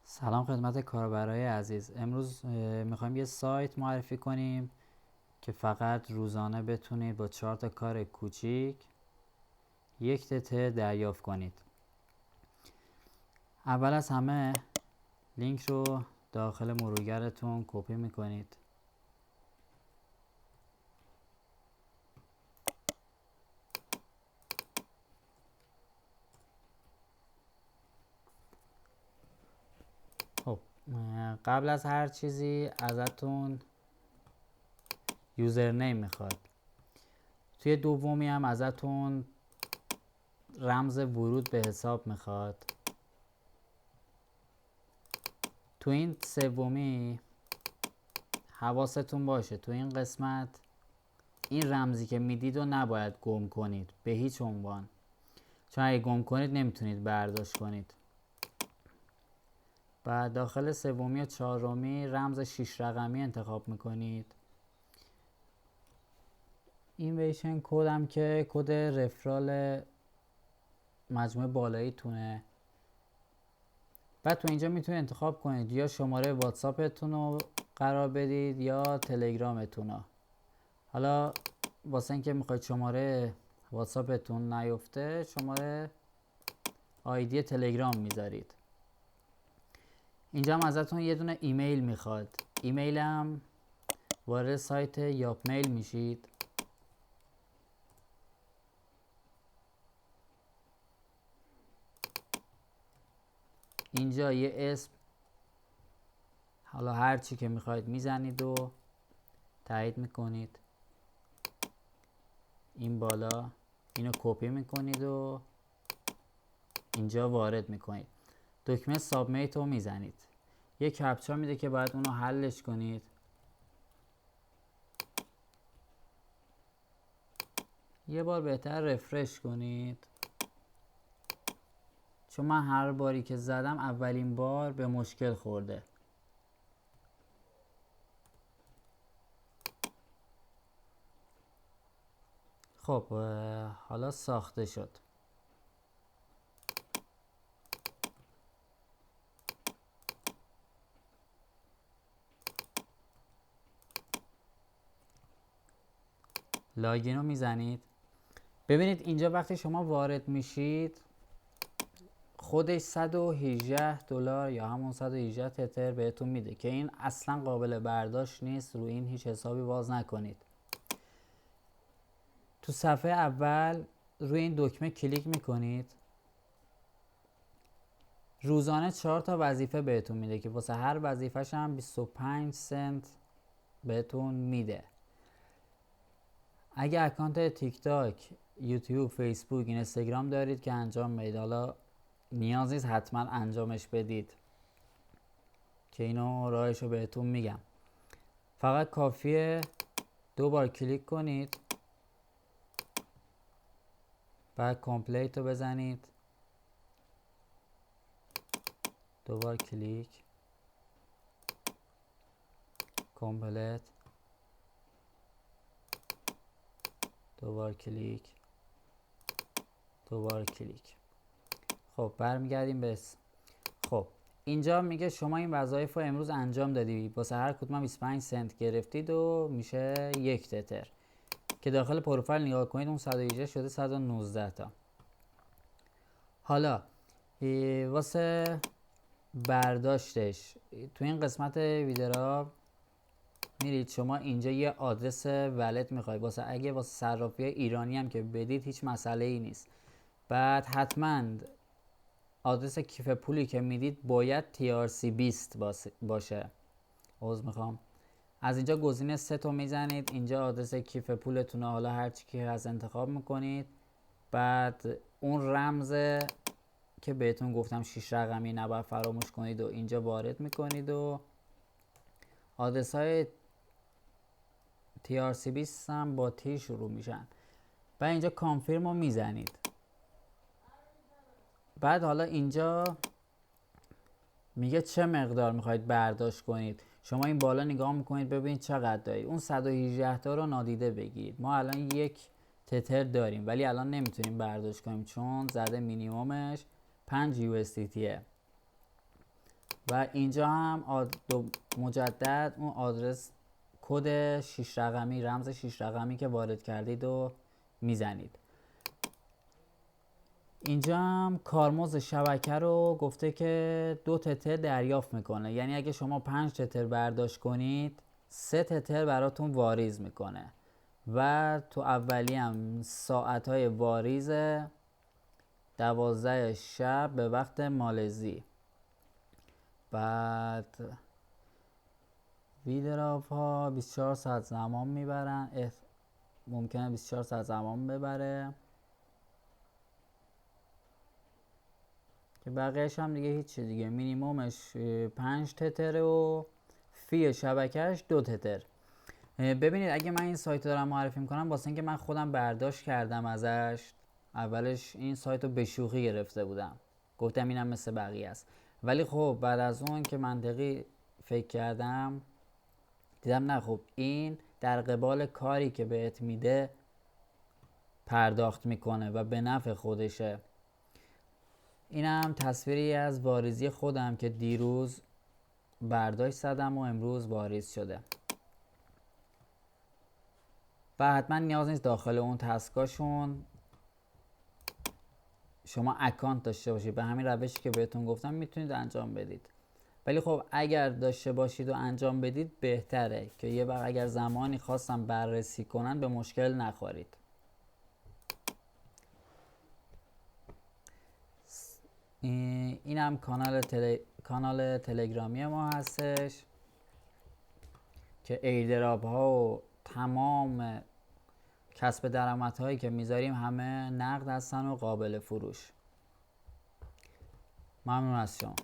سلام خدمت کاربرای عزیز. امروز میخوایم یه سایت معرفی کنیم که فقط روزانه بتونید با 4 تا کار کوچیک 1 تتر دریافت کنید. اول از همه لینک رو داخل مرورگرتون کپی میکنید. خب قبل از هر چیزی ازتون یوزرنیم میخواد. توی دومی هم ازتون رمز ورود به حساب میخواد. تو این سومی حواستون باشه تو این قسمت این رمزی که میدید رو نباید گم کنید به هیچ عنوان، چون اگه گم کنید نمیتونید برداشت کنید. بعد داخل سومی و چهارمی رمز 6 رقمی انتخاب میکنید. اینویشن کد هم که کد رفرال مجموعه بالایی تونه. بعد تو اینجا میتونید انتخاب کنید یا شماره واتساپتون رو قرار بدید یا تلگرامتون رو. حالا واسه اینکه میخواید شماره واتساپتون نیفته شماره آیدی تلگرام میذارید. اینجا هم ازتون یه دونه ایمیل میخواد. ایمیل هم وارد سایت یاپ میل میشید. اینجا یه اسم حالا هر چی که میخواید میزنید و تایید میکنید. این بالا اینو کپی میکنید و اینجا وارد میکنید. دکمه سابمیت رو میزنید. یه کپچا میده که باید اونو حلش کنید. یه بار بهتر رفرش کنید، چون من هر باری که زدم اولین بار به مشکل خورده. خب حالا ساخته شد. لاگین رو میزنید. ببینید اینجا وقتی شما وارد میشید خودش $118 یا همون 118 تتر بهتون میده که این اصلا قابل برداشت نیست. روی این هیچ حسابی باز نکنید. تو صفحه اول روی این دکمه کلیک میکنید. روزانه 4 تا وظیفه بهتون میده که واسه هر وظیفه‌ش هم 25 سنت بهتون میده. اگه اکانت تیک تاک، یوتیوب، فیسبوک، اینستاگرام دارید که انجام بدید. حالا نیاز نیست حتما انجامش بدید که اینو راهش رو بهتون میگم. فقط کافیه 2 بار کلیک کنید، بعد کامپلیت رو بزنید، 2 بار کلیک، کامپلیت، 2 بار کلیک، 2 بار کلیک. خب برمیگردیم به خب اینجا میگه شما این وظایف رو امروز انجام دادی، واسه هر کدوم 25 سنت گرفتید و میشه 1 تتر که داخل پروفایل نگاه کنید اون 118 شده 119 تا. حالا واسه برداشتش تو این قسمت ویدیو میرید شما اینجا یه آدرس ولت میخواید اگه واسه صرافی ایرانی هم که بدید هیچ مسئله ای نیست. بعد حتما آدرس کیف پولی که میدید باید TRC20 باشه. عذر میخوام. از اینجا گزینه 3 تو میزنید. اینجا آدرس کیف پولتون حالا هر چی که هست انتخاب میکنید. بعد اون رمز که بهتون گفتم 6 رقمی نباید فراموش کنید و اینجا وارد میکنید و آدرس های TRC20 هم با تی شروع میشن. بعد اینجا کانفرم رو میزنید. بعد حالا اینجا میگه چه مقدار میخواید برداشت کنید. شما این بالا نگاه میکنید ببینید چقدر دارید. اون 118 تا رو نادیده بگیرید. ما الان 1 تتر داریم ولی الان نمیتونیم برداشت کنیم چون زده مینیمومش 5 USDTه. و اینجا هم مجدد اون آدرس کد 6 رقمی، رمز 6 رقمی که وارد کردید و میزنید. اینجا هم کارمزد شبکه رو گفته که 2 تتر دریافت میکنه، یعنی اگه شما 5 تتر برداشت کنید 3 تتر براتون واریز میکنه. و تو اولی هم ساعتهای واریز 12 شب به وقت مالزی. بعد ویدراپ ها 24 ساعت زمان میبرن، ممکنه 24 ساعت زمان ببره که بقیهش هم دیگه هیچی دیگه. مینیمومش 5 تتر و فی شبکهش 2 تتر. ببینید اگه من این سایت رو دارم معرفی میکنم واسه اینکه من خودم برداشت کردم ازش. اولش این سایت رو به شوخی گرفته بودم، گفتم اینم مثل بقیه است، ولی خب بعد از اون که منطقی فکر کردم دیدم نه، خب این در قبال کاری که بهت میده پرداخت میکنه و به نفع خودشه. اینم تصویری از واریزی خودم که دیروز برداشت زدم و امروز واریز شده. و حتما نیاز نیست داخل اون تسکاشون شما اکانت داشته باشید، به همین روشی که بهتون گفتم میتونید انجام بدید. ولی خب اگر داشته باشید و انجام بدید بهتره که یه وقت اگر زمانی خواستم بررسی کنن به مشکل نخورید. این هم کانال تلگرامی ما هستش که ایردراپ ها و تمام کسب درآمد هایی که میذاریم همه نقد هستن و قابل فروش. ممنون از شما.